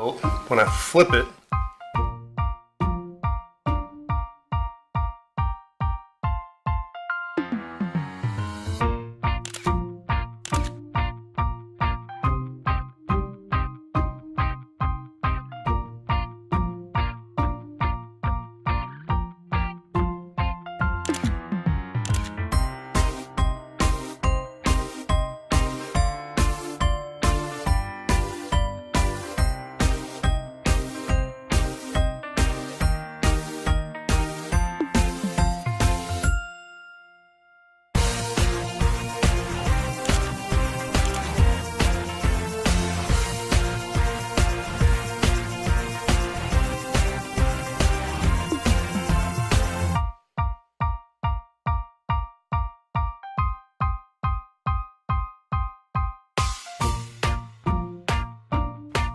quilt, when I flip it,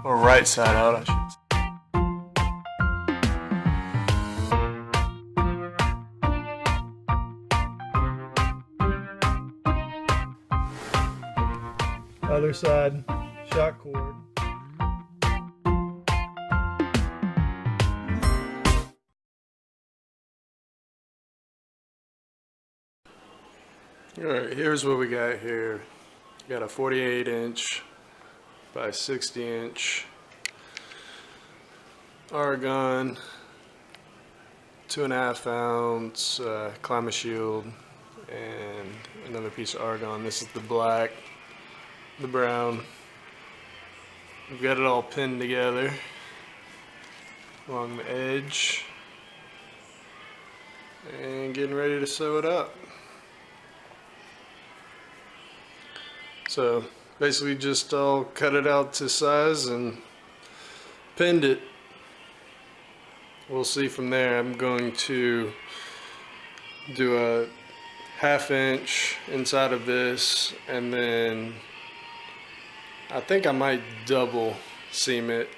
or right side out, I should say. Other side, shot cord. Alright, here's what we got here. We got a 48" by 60" argon, 2.5 ounce climate shield, and another piece of argon. This is the black, the brown. We've got it all pinned together along the edge and getting ready to sew it up. So basically just all cut it out to size and pinned it. We'll see from there. I'm going to do a 1/2 inch inside of this, and then I think I might double seam it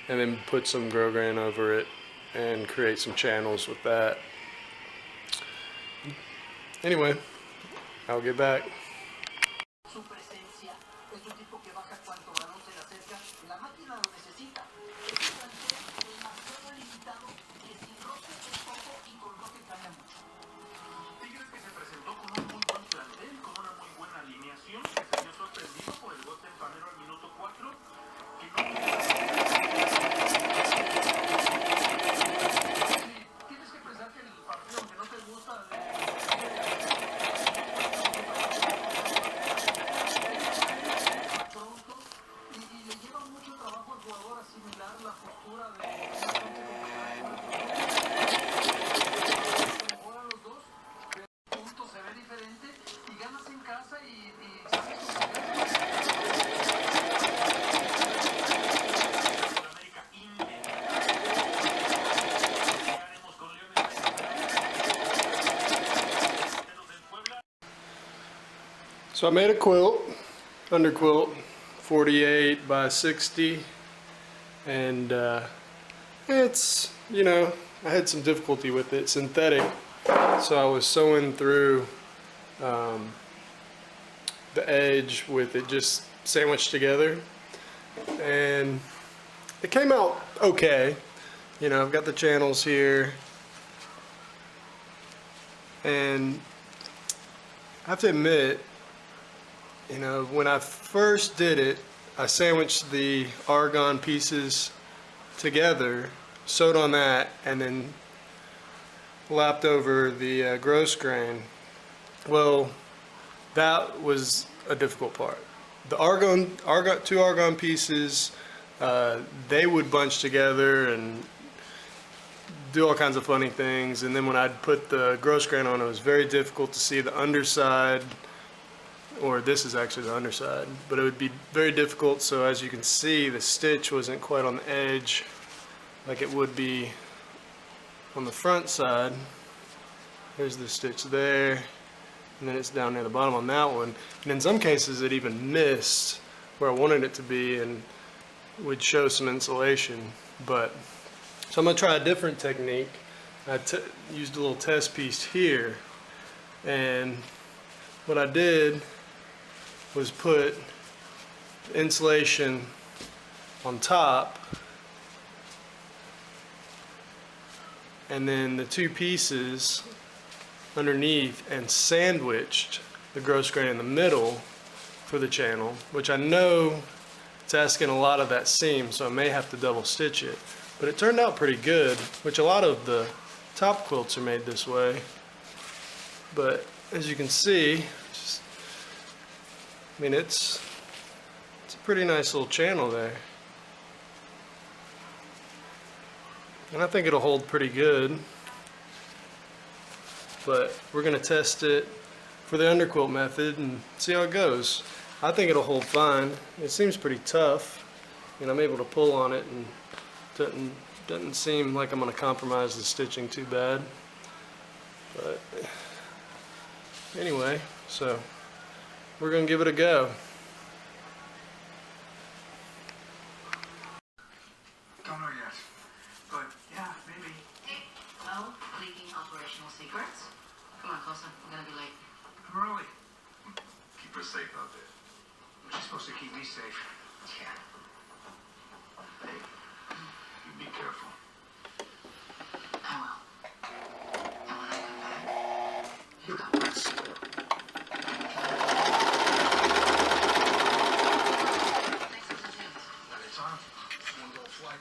and then put some grosgrain over it and create some channels with that. Anyway, I'll get back. Su presencia es un tipo que baja cuanto varón se le acerca. La máquina lo necesita. Es un plantel demasiado limitado que sin roce es poco y con roce cambia mucho. Tigres que se presentó con un muy buen plantel, con una muy buena alineación, que se vio sorprendido por el gol tempranero al minuto 4, que no tienes que pensar que el partido, aunque no te gusta, So I made a quilt, underquilt, 48 by 60, and it's, you know, I had some difficulty with it, synthetic, so I was sewing through the edge with it just sandwiched together, and it came out okay. You know, I've got the channels here, and I have to admit, you know, when I first did it, I sandwiched the argon pieces together, sewed on that, and then lapped over the grosgrain. Well, that was a difficult part. The two argon pieces, they would bunch together and do all kinds of funny things, and then when I'd put the grosgrain on, it was very difficult to see the underside, or this is actually the underside, but it would be very difficult. So as you can see, the stitch wasn't quite on the edge like it would be on the front side. There's the stitch there, and then it's down near the bottom on that one, and in some cases it even missed where I wanted it to be and would show some insulation. But so I'm going to try a different technique. I used a little test piece here, and what I did was put insulation on top, and then the two pieces underneath, and sandwiched the gross grain in the middle for the channel, which I know it's asking a lot of that seam, so I may have to double stitch it. But it turned out pretty good, which a lot of the top quilts are made this way. But as you can see, I mean, it's a pretty nice little channel there. And I think it'll hold pretty good. But we're gonna test it for the underquilt method and see how it goes. I think it'll hold fine. It seems pretty tough, and I'm able to pull on it, and doesn't seem like I'm gonna compromise the stitching too bad. But anyway, so we're gonna give it a go. Don't know yet, but yeah, maybe. Hey, hello, leaking operational secrets. Come on, closer. I'm gonna be late. I'm early. Keep us safe out there. She's supposed to keep me safe. Yeah. Hey, you be careful. I will. And when I come back, you've got work to do. Thanks for the tips. Anytime. One little flight.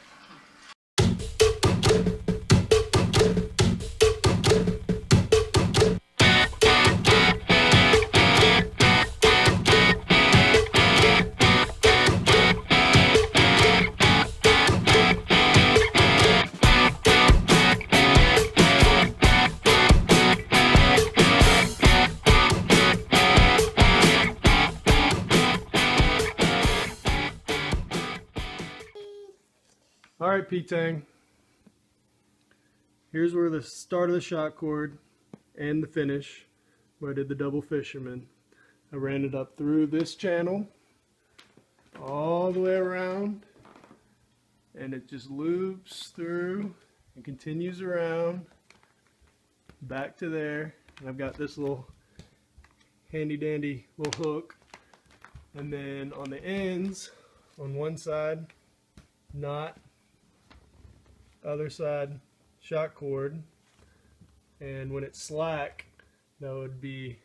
All right, P-Tang. Here's where the start of the shot cord and the finish, where I did the double fisherman. I ran it up through this channel, all the way around, and it just loops through and continues around, back to there. And I've got this little handy dandy little hook. And then on the ends, on one side, knot, other side shot cord, and when it's slack, that would be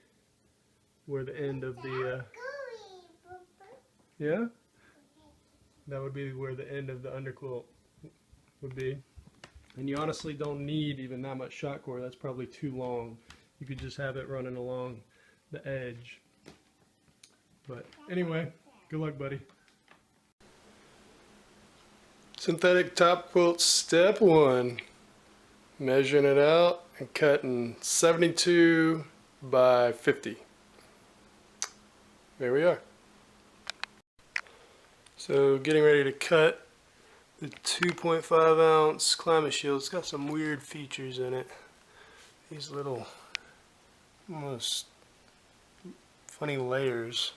where the end of the yeah, that would be where the end of the underquilt would be. And you honestly don't need even that much shot cord. That's probably too long. You could just have it running along the edge. But anyway, good luck, buddy. Synthetic top quilt step 1. Measuring it out and cutting 72 by 50. There we are. So getting ready to cut the 2.5 ounce climate shield. It's got some weird features in it. These little almost funny layers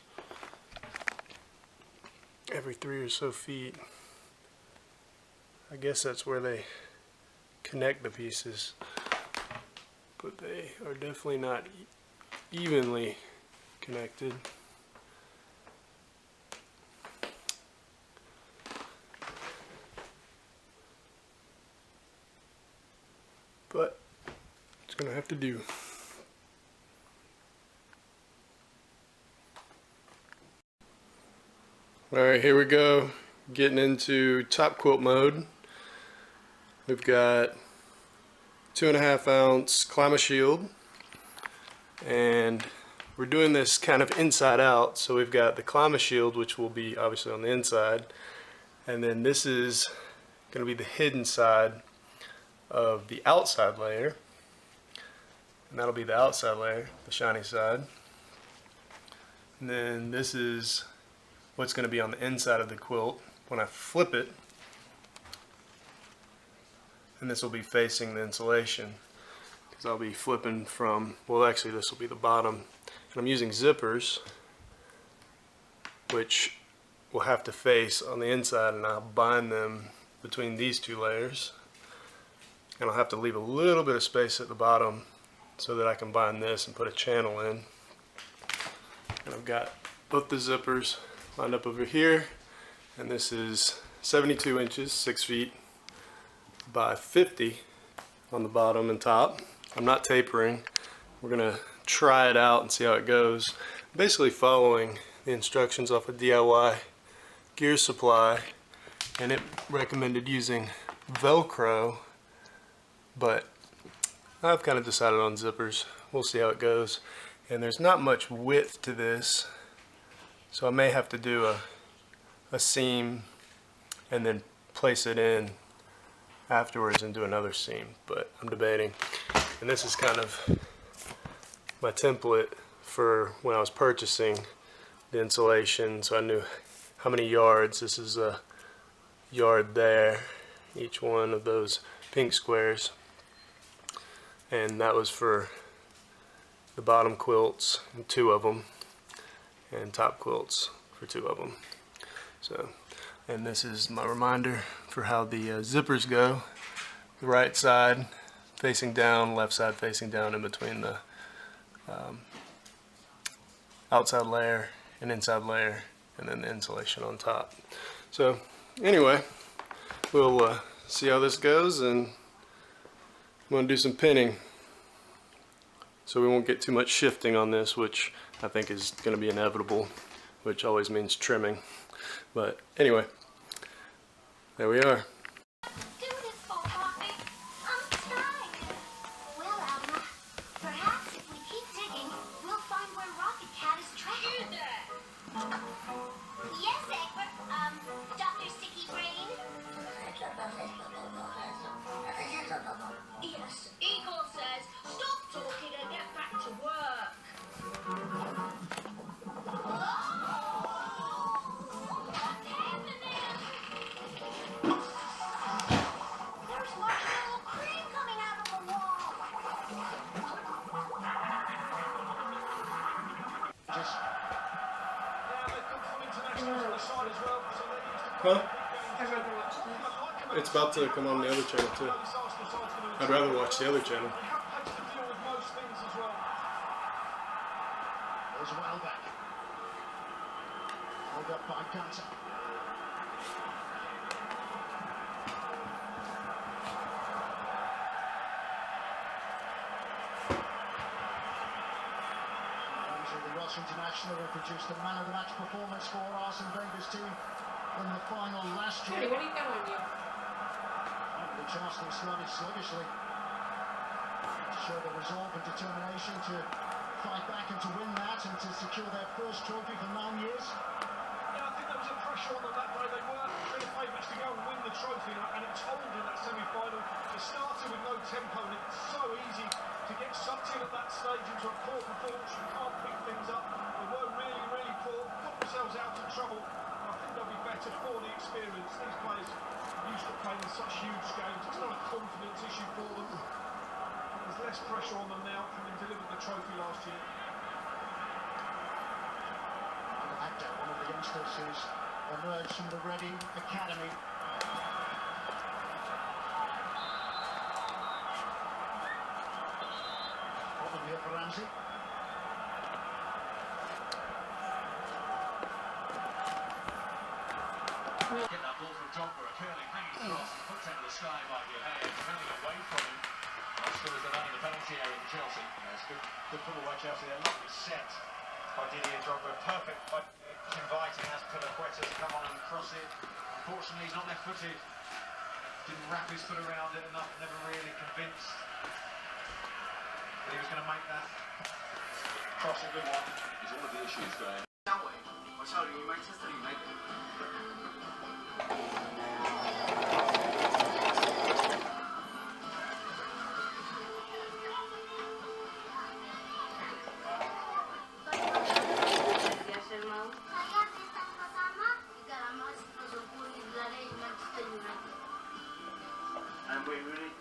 every 3 or so feet. I guess that's where they connect the pieces, but they are definitely not evenly connected. But it's gonna have to do. Alright, here we go, getting into top quilt mode. We've got 2.5 ounce Climate Shield, and we're doing this kind of inside out. So we've got the Climate Shield, which will be obviously on the inside, and then this is going to be the hidden side of the outside layer, and that'll be the outside layer, the shiny side. And then this is what's going to be on the inside of the quilt when I flip it. And this will be facing the insulation, because I'll be flipping from, well actually this will be the bottom, and I'm using zippers which will have to face on the inside, and I'll bind them between these two layers, and I'll have to leave a little bit of space at the bottom so that I can bind this and put a channel in. And I've got both the zippers lined up over here, and this is 72 inches, 6 feet by 50 on the bottom and top. I'm not tapering. We're gonna try it out and see how it goes. Basically following the instructions off of DIY Gear Supply, and it recommended using Velcro, but I've kind of decided on zippers. We'll see how it goes. And there's not much width to this, so I may have to do a seam and then place it in afterwards and do another seam, but I'm debating. And this is kind of my template for when I was purchasing the insulation, so I knew how many yards. This is a yard there, each one of those pink squares, and that was for the bottom quilts, 2 of them, and top quilts for 2 of them. So, and this is my reminder for how the zippers go. The right side facing down, left side facing down in between the outside layer and inside layer, and then the insulation on top. So anyway, we'll see how this goes, and I'm going to do some pinning so we won't get too much shifting on this, which I think is going to be inevitable, which always means trimming. But anyway, there we are. Yes, Igor says, stop talking and get back to work. What's happening? There's marshmallow cream coming out of the wall. Huh? It's about to come on the other channel too. I'd rather watch the other channel. Goes well back. Hold up by Carter. The Welsh international will produce the man of the match performance for Arsene Wenger's team in the final last year. What are you going on? Which Arsenal started sluggishly to show the resolve and determination to fight back and to win that and to secure their first trophy for 9 years. Yeah, I think there was a pressure on them that day. They were clear favourites to go and win the trophy, and it told in that semi-final. It started with no tempo, and it's so easy to get sucked in at that stage into a poor performance. You can't pick things up. They were really, really poor, got themselves out of trouble. I think they'll be better for the experience. These players used to playing in such huge games. It's not a confidence issue for them. There's less pressure on them now, having delivered the trophy last year. Actor, one of the youngsters who's emerged from the Reading Academy. Problem here for Ramsey. Get that ball from Drogba, a curling hanging cross, put into the sky by Gahey, turning away from him. That scores the man in the penalty area for Chelsea. It's good football by Chelsea. A lovely set by Didier Drogba. Perfect. But it's inviting as Piliqueta to come on and cross it. Unfortunately, he's not left-footed. Didn't wrap his foot around it enough. Never really convinced that he was going to make that cross a good one. Is all of the issues going That way. I tell you, Manchester United. And we really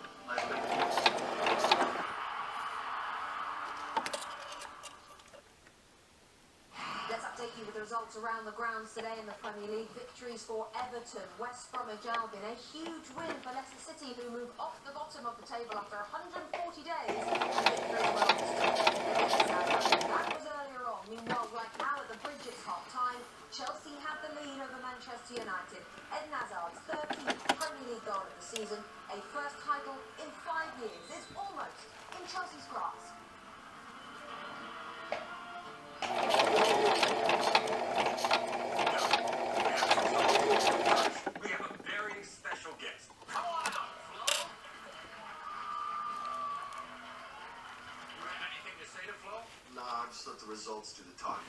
Let's update you with the results around the grounds today in the Premier League. Victories for Everton, West Bromwich Albion, a huge win for Leicester City, who move off the bottom of the table after 140 days. That was earlier on. Meanwhile, right now at the Bridge, it's half time. Chelsea have the lead over Manchester United. Eden Hazard's results to the target.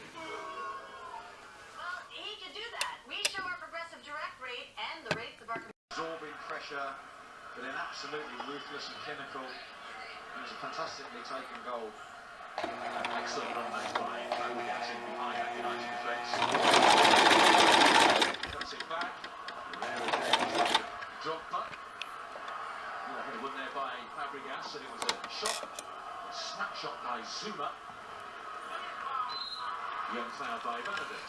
Well, he can do that. We show our progressive direct rate and the rates of our... Absorbing pressure, but then absolutely ruthless and clinical. It was a fantastically taken goal. Excellent run made by Fabregas in behind that United defence. Puts it back. Drogba. A header won there by Fabregas, and it was a shot, a snapshot by Zuma. Young foul by Ivanovic.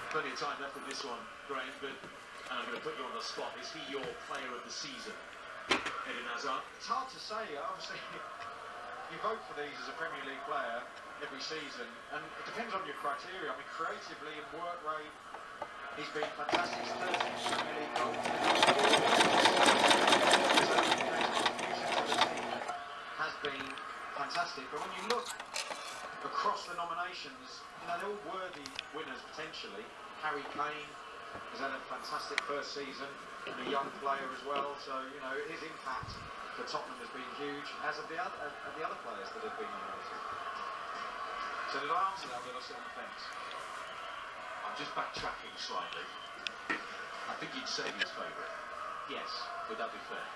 Plenty of time left in this one, Graham, but I'm going to put you on the spot. Is he your player of the season, Eden Hazard? It's hard to say. Obviously, you vote for these as a Premier League player every season, and it depends on your criteria. I mean, creatively and work rate, he's been fantastic. He's 13 Premier League goals. His contribution to the team has been fantastic. But when you look across the nominations, you know, they're all worthy winners potentially. Harry Kane has had a fantastic first season, and a young player as well. So, you know, his impact for Tottenham has been huge, as of the other players that have been nominated. So did I answer that, or did I sit on the fence? I'm just backtracking slightly. I think you'd say his favourite. Yes. Would that be fair?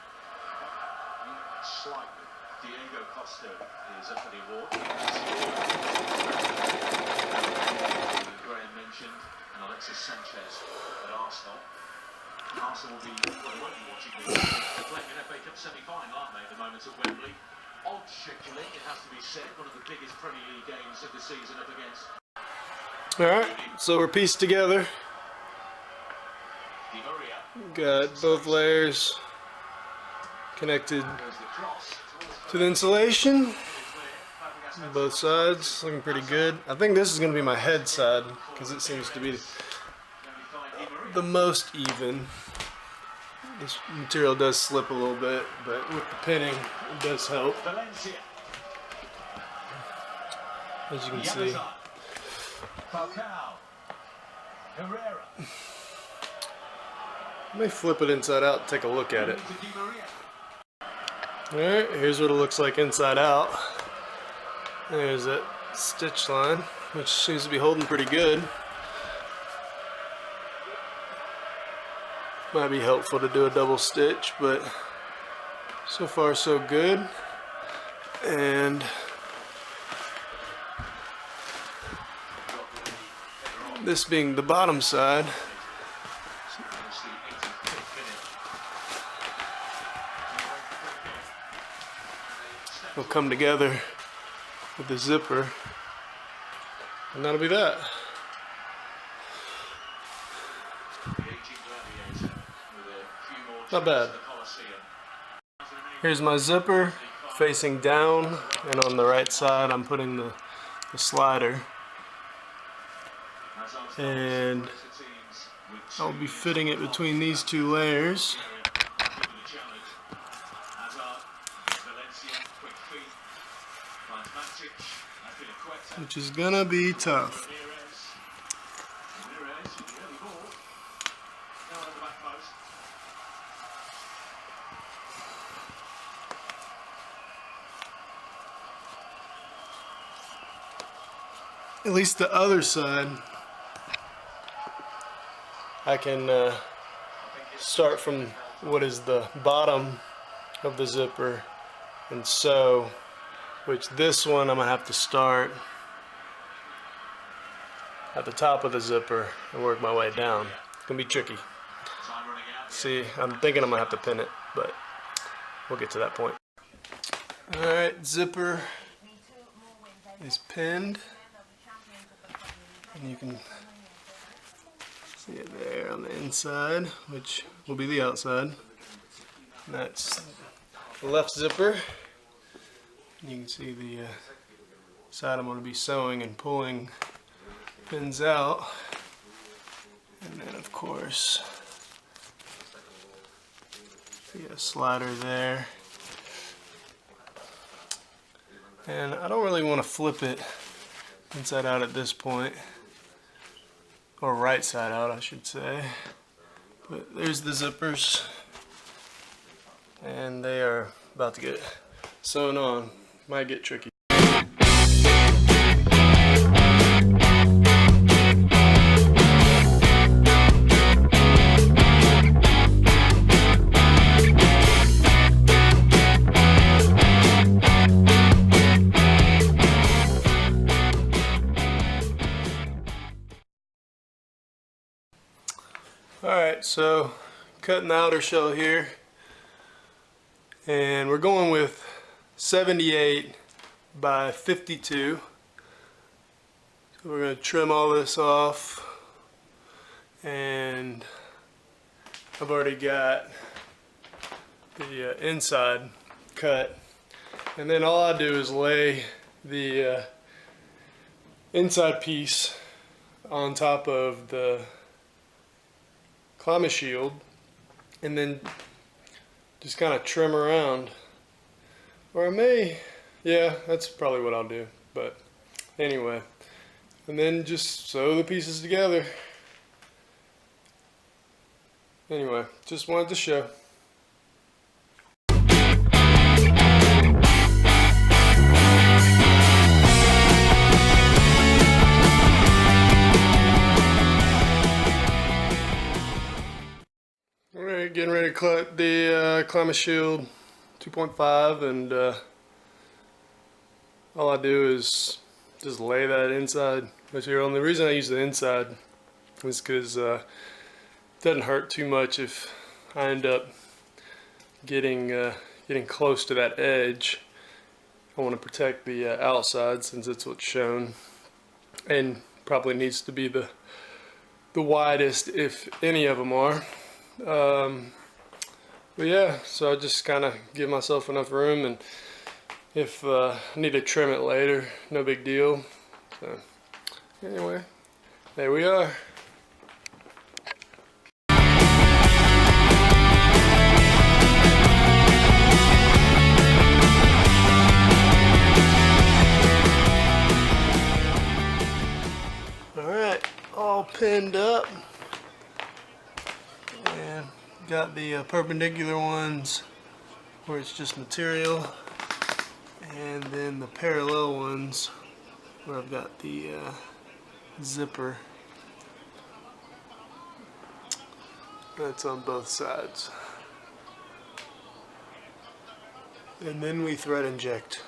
Slightly. Diego Costa is up for the award. Graham mentioned, and Alexis Sanchez at Arsenal. Arsenal will be, well, they won't be watching this. They're playing an FA Cup semi-final, aren't they, at the moment at Wembley? Odd scheduling, it has to be said. One of the biggest Premier League games of the season up against. Alright, so we're pieced together. Di Maria. Got both layers connected Goes the cross. to the insulation. Both sides looking pretty good. I think this is going to be my head side because it seems to be the most even. This material does slip a little bit, but with the pinning it does help, Valencia. as you can see. Falcao. Herrera. Let me flip it inside out and take a look at it. To Di Maria. Alright, here's what it looks like inside out. There's that stitch line, which seems to be holding pretty good. Might be helpful to do a double stitch, but so far so good. And this being the bottom side, will come together with the zipper, and that'll be that. Not bad. Here's my zipper facing down, and on the right side I'm putting the slider, and I'll be fitting it between these two layers, which is gonna be tough. At least the other side, I can start from what is the bottom of the zipper and sew, which this one I'm gonna have to start at the top of the zipper and work my way down. It's gonna be tricky. See, I'm thinking I'm gonna have to pin it, but we'll get to that point. Alright, zipper is pinned, and you can see it there on the inside, which will be the outside. And that's the left zipper. You can see the side I'm going to be sewing and pulling pins out. And then of course, see a slider there. And I don't really want to flip it inside out at this point. or right side out I should say. But there's the zippers, and they are about to get sewn on. Might get tricky. Alright, so cutting the outer shell here, and we're going with 78 by 52. So we're going to trim all this off, and I've already got the inside cut, and then all I do is lay the inside piece on top of the climate shield, and then just kind of trim around. Or I may, yeah, that's probably what I'll do. But anyway, and then just sew the pieces together. Anyway, just wanted to show. Alright, getting ready to cut the climate shield 2.5, and all I do is just lay that inside material. And the reason I use the inside is because it doesn't hurt too much if I end up getting close to that edge. I want to protect the outside since it's what's shown, and probably needs to be the widest if any of them are. But yeah, so I just kind of give myself enough room, and if I need to trim it later, no big deal. So anyway, there we are. Alright, all pinned up. And got the perpendicular ones where it's just material, and then the parallel ones where I've got the zipper. That's on both sides. And then we thread inject.